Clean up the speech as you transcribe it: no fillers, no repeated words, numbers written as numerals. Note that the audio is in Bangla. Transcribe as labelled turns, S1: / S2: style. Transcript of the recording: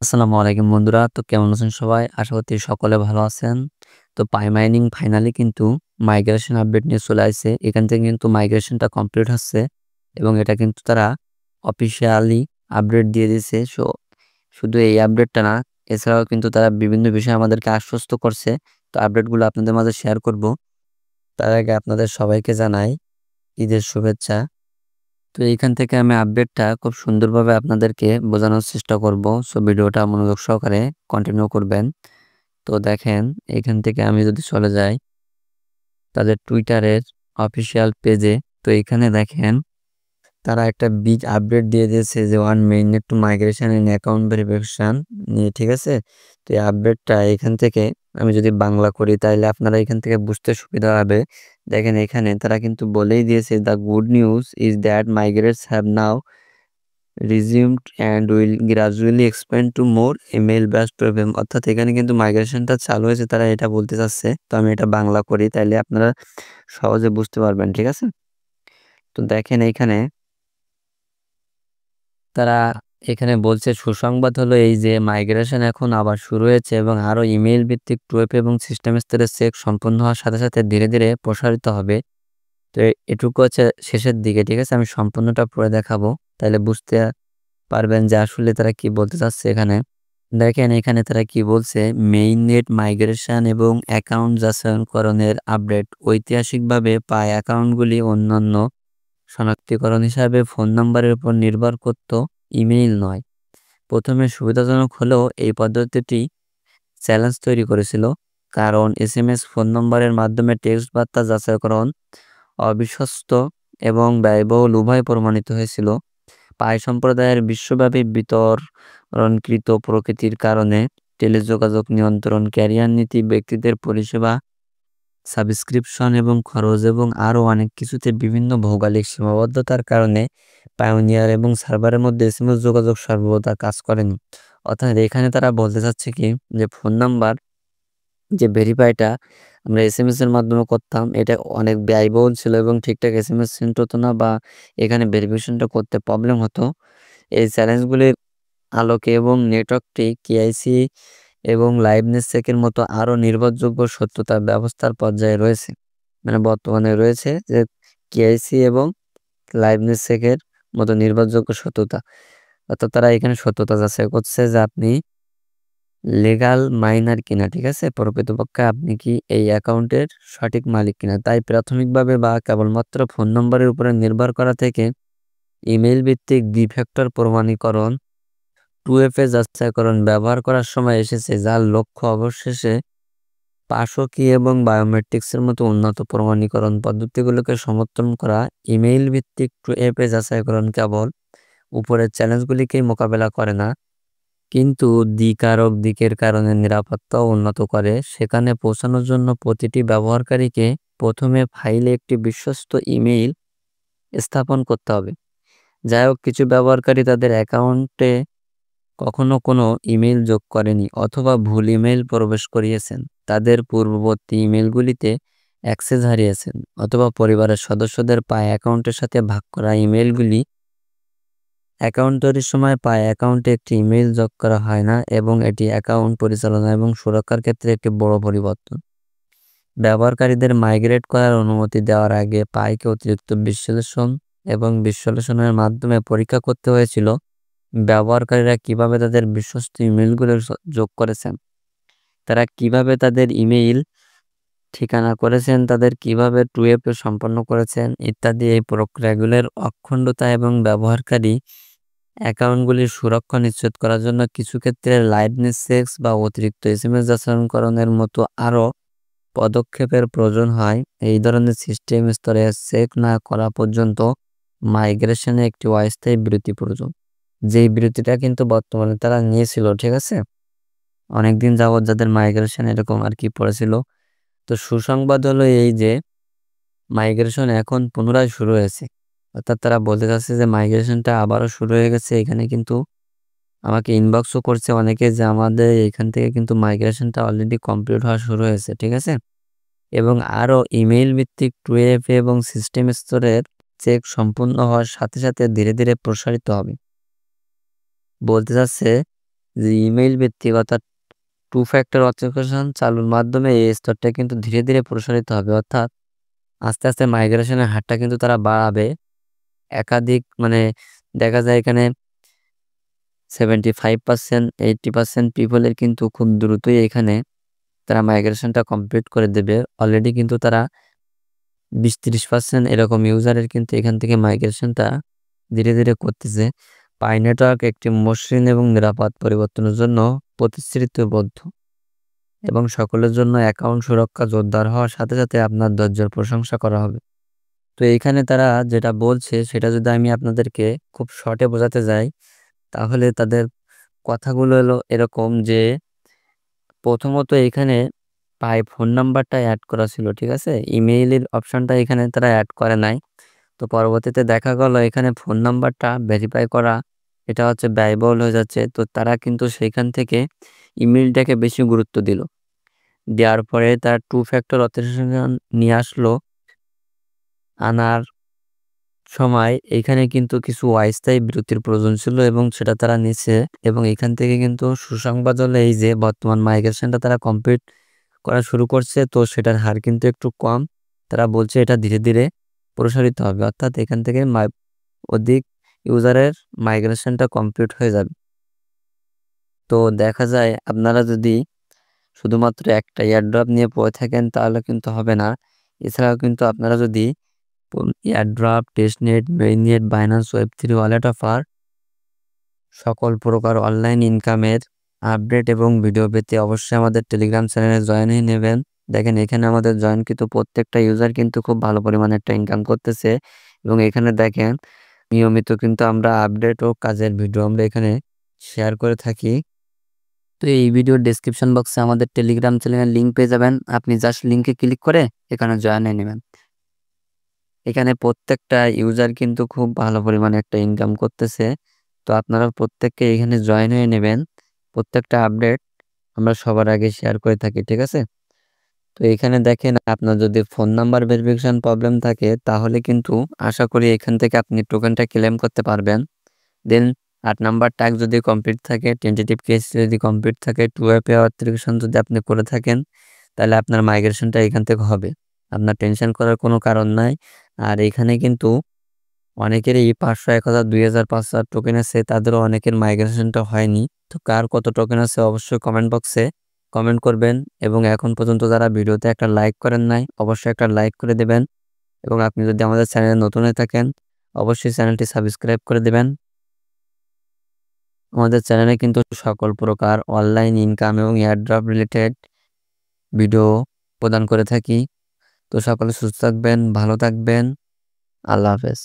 S1: আসসালামু আলাইকুম বন্ধুরা। তো কেমন আছেন সবাই? আশা করছি সকলে ভালো আছেন। তো পাইমাইনিং ফাইনালি কিন্তু মাইগ্রেশন আপডেট নিয়ে চলে আসছে। এখান থেকে কিন্তু মাইগ্রেশনটা কমপ্লিট হচ্ছে এবং এটা কিন্তু তারা অফিসিয়ালি আপডেট দিয়ে দিছে। শুধু এই আপডেটটা না, এছাড়াও কিন্তু তারা বিভিন্ন বিষয়ে আমাদেরকে আশ্বস্ত করছে। তো আপডেটগুলো আপনাদের মাঝে শেয়ার করব। তার আগে আপনাদের সবাইকে জানাই ঈদের শুভেচ্ছা। তো এইখান থেকে আমি আপডেটটা খুব সুন্দরভাবে আপনাদেরকে বোঝানোর চেষ্টা করব। সো ভিডিওটা মনোযোগ সহকারে কন্টিনিউ করবেন। তো দেখেন, এখান থেকে আমি যদি চলে যাই তাদের টুইটারের অফিসিয়াল পেজে, তো এখানে দেখেন তারা একটা বিগ আপডেট দিয়ে দিয়েছে যে one mainnet to migration and account verification নিয়ে, ঠিক আছে। তো এই আপডেটটা এখান থেকে আমি যদি বাংলা করি তাহলে আপনারা এখান থেকে বুঝতে সুবিধা হবে। দেখেন, এখানে তারা কিন্তু বলেই দিয়েছে, the good news is that মাইগ্রেটস have now resumed and will gradually expand to more email based program। অর্থাৎ এখানে কিন্তু মাইগ্রেশনটা চালু হয়েছে, তারা এটা বলতে চাচ্ছে। তো আমি এটা বাংলা করি তাইলে আপনারা সহজে বুঝতে পারবেন, ঠিক আছে। তো দেখেন, এইখানে তারা এখানে বলছে সুসংবাদ হলো এই যে মাইগ্রেশন এখন আবার শুরু হয়েছে এবং আরো ইমেইল ভিত্তিক টুয়েপ এবং সিস্টেম স্তরের চেক সম্পন্ন হওয়ার সাথে সাথে ধীরে ধীরে প্রসারিত হবে। তো এটুকু হচ্ছে শেষের দিকে, ঠিক আছে। আমি সম্পূর্ণটা পড়ে দেখাবো, তাহলে বুঝতে পারবেন যে আসলে তারা কি বলতে চাচ্ছে। এখানে দেখেন, এখানে তারা কি বলছে, মেইন নেট মাইগ্রেশন এবং অ্যাকাউন্ট যাচাইকরণের আপডেট। ঐতিহাসিকভাবে পায় অ্যাকাউন্টগুলি অন্যান্য শনাক্তিকরণ হিসাবে ফোন নম্বরের উপর নির্ভর করত, ইমেইল নয়। প্রথমে সুবিধাজনক হলেও এই পদ্ধতিটি চ্যালেঞ্জ তৈরি করেছিল, কারণ এসএমএস ফোন নম্বরের মাধ্যমে টেক্সট বার্তা যাচাইকরণ অবিশ্বস্ত এবং ব্যয়বহুল উভয় প্রমাণিত হয়েছিল। পাই সম্প্রদায়ের বিশ্বব্যাপী বিতরণকৃত প্রকৃতির কারণে টেলিযোগাযোগ নিয়ন্ত্রণ, ক্যারিয়ার নীতি, ব্যক্তিদের পরিষেবা সাবস্ক্রিপশন এবং খরচ এবং আরও অনেক কিছুতে বিভিন্ন ভৌগোলিক সীমাবদ্ধতার কারণে পায়োনিয়ার এবং সার্ভারের মধ্যে এসএমএস যোগাযোগ সর্বদা কাজ করেনি। অর্থাৎ এখানে তারা বলতে চাচ্ছে কি, যে ফোন নাম্বার যে ভেরিফাইটা আমরা এসএমএস এর মাধ্যমে করতাম, এটা অনেক ব্যয়বহুল ছিল এবং ঠিকঠাক এসএমএস সেন্ড হতো না, বা এখানে ভেরিফিকেশনটা করতে প্রবলেম হতো। এই চ্যালেঞ্জগুলির আলোকে এবং নেটওয়ার্কটি কেআইসি এবং লাইভনেস চেকের মতো আরও নির্ভরযোগ্য সত্যতা ব্যবস্থার পর্যায়ে রয়েছে, মানে বর্তমানে রয়েছে যে কেআইসি এবং লাইভনেস চেকের মতো নির্ভরযোগ্য সত্যতা। অর্থাৎ তারা এখানে সত্যতা যাচাই করছে যে আপনি লিগ্যাল মাইনার কিনা, ঠিক আছে। প্রকৃতপক্ষে আপনি কি এই অ্যাকাউন্টের সঠিক মালিক কিনা। তাই প্রাথমিকভাবে বা কেবলমাত্র ফোন নম্বরের উপরে নির্ভর করা থেকে ইমেইল ভিত্তিক দ্বি-ফ্যাক্টর প্রমাণীকরণ, 2FA যাচাইকরণ ব্যবহার করার সময় এসেছে, যার লক্ষ্য অবশেষে পাশকি এবং বায়োমেট্রিক্সের মতো উন্নত প্রমাণীকরণ পদ্ধতিগুলোকে সমর্থন করা। ইমেইল ভিত্তিক 2FA যাচাইকরণ কেবল উপরের চ্যালেঞ্জগুলিকেই মোকাবেলা করে না, কিন্তু দ্বিকারক দিকের কারণে নিরাপত্তাও উন্নত করে। সেখানে পৌঁছানোর জন্য প্রতিটি ব্যবহারকারীকে প্রথমে ফাইলে একটি বিশ্বস্ত ইমেইল স্থাপন করতে হবে। যাই হোক, কিছু ব্যবহারকারী তাদের অ্যাকাউন্টে কখনো কোনো ইমেইল যোগ করেনি অথবা ভুল ইমেইল প্রবেশ করিয়েছেন, তাদের পূর্ববর্তী ইমেইলগুলিতে অ্যাক্সেস হারিয়েছেন, অথবা পরিবারের সদস্যদের পায় অ্যাকাউন্টের সাথে ভাগ করা ইমেইলগুলি অ্যাকাউন্ট তৈরির সময় পায় অ্যাকাউন্টে একটি ইমেইল যোগ করা হয় না, এবং এটি অ্যাকাউন্ট পরিচালনা এবং সুরক্ষার ক্ষেত্রে একটি বড় পরিবর্তন। ব্যবহারকারীদের মাইগ্রেট করার অনুমতি দেওয়ার আগে পাইকে অতিরিক্ত বিশ্লেষণ এবং বিশ্লেষণের মাধ্যমে পরীক্ষা করতে হয়েছিল ব্যবহারকারীরা কিভাবে তাদের বিশ্বস্ত ইমেইলগুলো যোগ করেছেন, তারা কিভাবে তাদের ইমেইল ঠিকানা করেছেন, তাদের কিভাবে 2FA সম্পন্ন করেছেন ইত্যাদি। এই প্রক্রিয়াগুলোর অখণ্ডতা এবং ব্যবহারকারী অ্যাকাউন্টগুলির সুরক্ষা নিশ্চিত করার জন্য কিছু ক্ষেত্রে লাইভনেস চেকস বা অতিরিক্ত এসএমএস যাচাইকরণের মতো আরও পদক্ষেপের প্রয়োজন হয়। এই ধরনের সিস্টেম স্তরে চেক না করা পর্যন্ত মাইগ্রেশনে একটি অস্থায়ী বিরতি প্রয়োজন। যেই বিরতিটা কিন্তু বর্তমানে তারা নিয়েছিল, ঠিক আছে, অনেকদিন যাবৎ যাদের মাইগ্রেশন এরকম আর কি পড়েছিল। তো সুসংবাদ হলো এই যে মাইগ্রেশন এখন পুনরায় শুরু হয়েছে। অর্থাৎ তারা বলতে চাচ্ছে যে মাইগ্রেশনটা আবারও শুরু হয়ে গেছে। এখানে কিন্তু আমাকে ইনবক্সও করছে অনেকে যে আমাদের এখান থেকে কিন্তু মাইগ্রেশনটা অলরেডি কমপ্লিট হওয়া শুরু হয়েছে, ঠিক আছে। এবং আরও ইমেইল ভিত্তিক 2FA এবং সিস্টেম স্তরের চেক সম্পূর্ণ হওয়ার সাথে সাথে ধীরে ধীরে প্রসারিত হবে। বলতে চাচ্ছে যে ইমেইল ভিত্তিক অর্থাৎ টু ফ্যাক্টর অথেন্টিকেশন চালুর মাধ্যমে এই স্তরটা কিন্তু ধীরে ধীরে প্রসারিত হবে, অর্থাৎ আস্তে আস্তে মাইগ্রেশনের হারটা কিন্তু তারা বাড়াবে। একাধিক দেখা যায় এখানে 75%, 80% পিপলের কিন্তু খুব দ্রুতই এখানে তারা মাইগ্রেশনটা কমপ্লিট করে দেবে। অলরেডি কিন্তু তারা 20-30% এরকম ইউজারের কিন্তু এখান থেকে মাইগ্রেশনটা ধীরে ধীরে করতেছে। পাই নেটওয়ার্ক একটি মসৃণ এবং নিরাপদ পরিবর্তনের জন্য প্রতিশ্রুতিবদ্ধ এবং সকলের জন্য অ্যাকাউন্ট সুরক্ষা জোরদার হওয়ার সাথে সাথে আপনার ধৈর্যের প্রশংসা করা হবে। তো এইখানে তারা যেটা বলছে সেটা যদি আমি আপনাদেরকে খুব শর্টে বোঝাতে যাই, তাহলে তাদের কথাগুলো হলো এরকম যে প্রথমত এখানে ফোন নাম্বারটা অ্যাড করা ছিল, ঠিক আছে, ইমেইলের অপশনটা এখানে তারা অ্যাড করে নাই। তো পরবর্তীতে দেখা গেল এখানে ফোন নাম্বারটা ভেরিফাই করা এটা হচ্ছে ব্যয়বহুল হয়ে যাচ্ছে। তো তারা কিন্তু সেইখান থেকে ইমেইলটাকে বেশি গুরুত্ব দিল, দেওয়ার পরে তার টু ফ্যাক্টর অথেন্টিকেশন নিয়ে আসলো। আনার সময় এখানে কিন্তু কিছু অস্থায়ী বিরতির প্রয়োজন ছিল এবং সেটা তারা নিচ্ছে। এবং এখান থেকে কিন্তু সুসংবাদ হলো এই যে বর্তমান মাইগ্রেশনটা তারা কমপ্লিট করা শুরু করছে, তো সেটার হার কিন্তু একটু কম। তারা বলছে এটা ধীরে ধীরে প্রসারিত হবে, অর্থাৎ এখান থেকে অধিক ইউজারের মাইগ্রেশনটা কমপ্লিট হয়ে যাবে। তো দেখা যায় আপনারা যদি শুধুমাত্র একটা এয়ারড্রপ নিয়ে পড়ে থাকেন তাহলে কিন্তু হবে না। এছাড়াও কিন্তু আপনারা যদি এয়ারড্রপ, টেস্টনেট, মেইননেট, বাইন্যান্স ওয়েব3 ওয়ালেট অফার সকল প্রকার অনলাইন ইনকামের আপডেট এবং ভিডিও পেতে অবশ্যই আমাদের টেলিগ্রাম চ্যানেলে জয়েন হয়ে নেবেন। দেখেন এখানে আমাদের জয়েনকৃত প্রত্যেকটা ইউজার কিন্তু খুব ভালো পরিমাণে একটা ইনকাম করতেছে এবং এখানে দেখেন নিয়মিত কিন্তু আমরা আপডেট ও কাজের ভিডিও আমরা এখানে শেয়ার করে থাকি। তো এই ভিডিওর ডেসক্রিপশন বক্সে আমাদের টেলিগ্রাম চ্যানেলের লিঙ্ক পেয়ে যাবেন, আপনি জাস্ট লিঙ্কে ক্লিক করে এখানে জয়েন হয়ে নেবেন। এখানে প্রত্যেকটা ইউজার কিন্তু খুব ভালো পরিমাণে একটা ইনকাম করতেছে। তো আপনারা প্রত্যেককে এখানে জয়েন হয়ে নেবেন, প্রত্যেকটা আপডেট আমরা সবার আগে শেয়ার করে থাকি, ঠিক আছে। তো এখানে দেখেন আপনার যদি ফোন নাম্বার ভেরিফিকেশন প্রবলেম থাকে তাহলে কিন্তু আশা করি এখান থেকে আপনি টোকেনটা ক্লেম করতে পারবেন। দেন 8 নাম্বার ট্যাগ যদি কমপ্লিট থাকে, টেন্টেটিভ কেস যদি কমপ্লিট থাকে, 2 অ্যাপে অথেন্টিকেশন যদি আপনি করে থাকেন তাহলে আপনার মাইগ্রেশনটা এখান থেকে হবে, আপনার টেনশন করার কোনো কারণ নাই। আর এখানে কিন্তু অনেকেরই 500, 1000, 2000, 5000 টোকেন আছে, তাদেরও অনেকের মাইগ্রেশনটা হয়নি। তো কার কত টোকেন আছে অবশ্যই কমেন্ট বক্সে কমেন্ট করবেন এবং এখন পর্যন্ত যারা ভিডিওতে একটা লাইক করেন নাই অবশ্যই একটা লাইক করে দেবেন এবং আপনি যদি আমাদের চ্যানেলে নতুন হয়ে থাকেন অবশ্যই চ্যানেলটি সাবস্ক্রাইব করে দেবেন। আমাদের চ্যানেলে কিন্তু সকল প্রকার অনলাইন ইনকাম এবং এয়ারড্রপ রিলেটেড ভিডিও প্রদান করে থাকি। তো সকলে সুস্থ থাকবেন, ভালো থাকবেন, আল্লাহ হাফেজ।